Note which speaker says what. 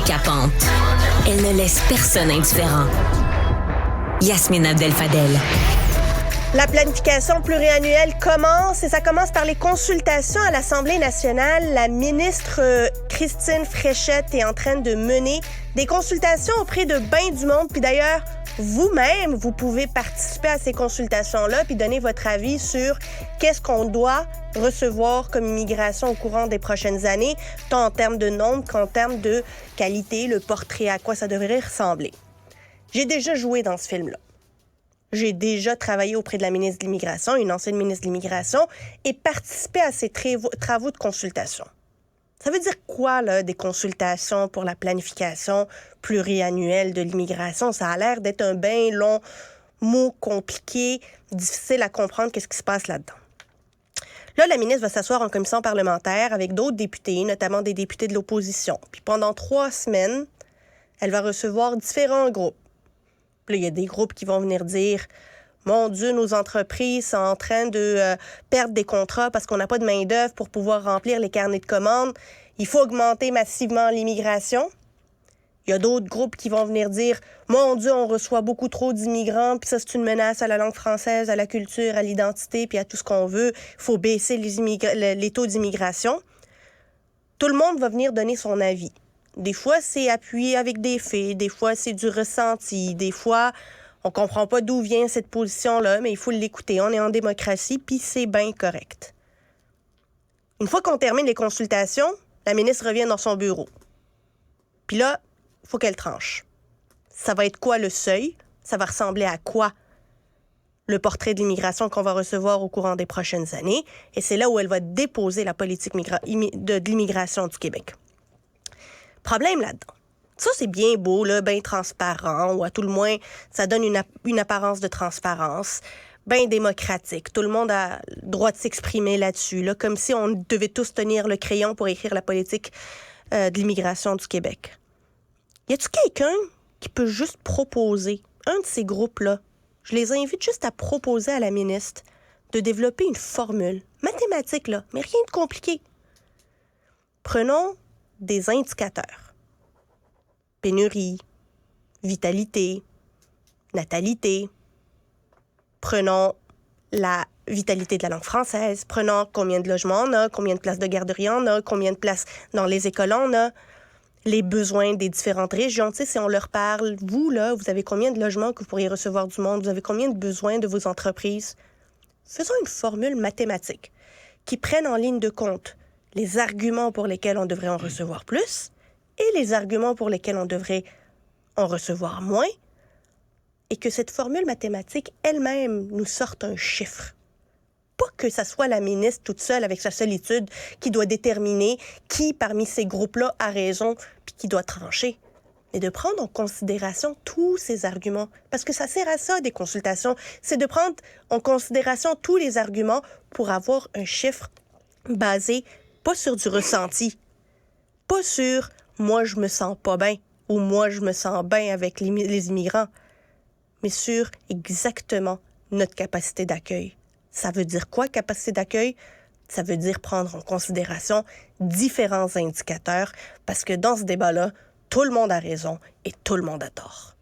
Speaker 1: décapante. Elle ne laisse personne indifférent. Yasmine Abdel-Fadel.
Speaker 2: La planification pluriannuelle commence et ça commence par les consultations à l'Assemblée nationale. La ministre Christine Fréchette est en train de mener des consultations auprès de ben du monde. Puis d'ailleurs, vous-même, vous pouvez participer à ces consultations-là puis donner votre avis sur qu'est-ce qu'on doit recevoir comme immigration au courant des prochaines années, tant en termes de nombre qu'en termes de qualité, le portrait, à quoi ça devrait ressembler. J'ai déjà joué dans ce film-là. J'ai déjà travaillé auprès de la ministre de l'Immigration, une ancienne ministre de l'Immigration, et participé à ces travaux de consultation. Ça veut dire quoi, là, des consultations pour la planification pluriannuelle de l'immigration? Ça a l'air d'être un bien long mot compliqué, difficile à comprendre qu'est-ce qui se passe là-dedans. Là, la ministre va s'asseoir en commission parlementaire avec d'autres députés, notamment des députés de l'opposition. Puis pendant 3 semaines, elle va recevoir différents groupes. Puis là, il y a des groupes qui vont venir dire « Mon Dieu, nos entreprises sont en train de perdre des contrats parce qu'on n'a pas de main-d'œuvre pour pouvoir remplir les carnets de commandes. Il faut augmenter massivement l'immigration. » Il y a d'autres groupes qui vont venir dire « Mon Dieu, on reçoit beaucoup trop d'immigrants, puis ça, c'est une menace à la langue française, à la culture, à l'identité, puis à tout ce qu'on veut. Il faut baisser les taux d'immigration. » Tout le monde va venir donner son avis. Des fois, c'est appuyé avec des faits, des fois, c'est du ressenti, des fois, on comprend pas d'où vient cette position-là, mais il faut l'écouter. On est en démocratie, puis c'est bien correct. Une fois qu'on termine les consultations, la ministre revient dans son bureau. Puis là, il faut qu'elle tranche. Ça va être quoi le seuil? Ça va ressembler à quoi le portrait de l'immigration qu'on va recevoir au courant des prochaines années? Et c'est là où elle va déposer la politique de l'immigration du Québec. Problème là-dedans. Ça, c'est bien beau, là, bien transparent, ou à tout le moins, ça donne une apparence de transparence, bien démocratique. Tout le monde a le droit de s'exprimer là-dessus, là, comme si on devait tous tenir le crayon pour écrire la politique de l'immigration du Québec. Y a-t-il quelqu'un qui peut juste proposer, un de ces groupes-là, je les invite juste à proposer à la ministre de développer une formule mathématique, là, mais rien de compliqué. Prenons des indicateurs. Pénurie, vitalité, natalité. Prenons la vitalité de la langue française. Prenons combien de logements on a, combien de places de garderie on a, combien de places dans les écoles on a, les besoins des différentes régions. Tu sais, si on leur parle, vous, là, vous avez combien de logements que vous pourriez recevoir du monde? Vous avez combien de besoins de vos entreprises? Faisons une formule mathématique qui prenne en ligne de compte les arguments pour lesquels on devrait en recevoir plus et les arguments pour lesquels on devrait en recevoir moins, et que cette formule mathématique elle-même nous sorte un chiffre. Pas que ça soit la ministre toute seule avec sa solitude qui doit déterminer qui parmi ces groupes-là a raison puis qui doit trancher, mais de prendre en considération tous ces arguments. Parce que ça sert à ça, des consultations. C'est de prendre en considération tous les arguments pour avoir un chiffre basé pas sur du ressenti, pas sur « moi, je me sens pas bien » ou « moi, je me sens bien avec les immigrants », mais sur exactement notre capacité d'accueil. Ça veut dire quoi, capacité d'accueil? Ça veut dire prendre en considération différents indicateurs, parce que dans ce débat-là, tout le monde a raison et tout le monde a tort.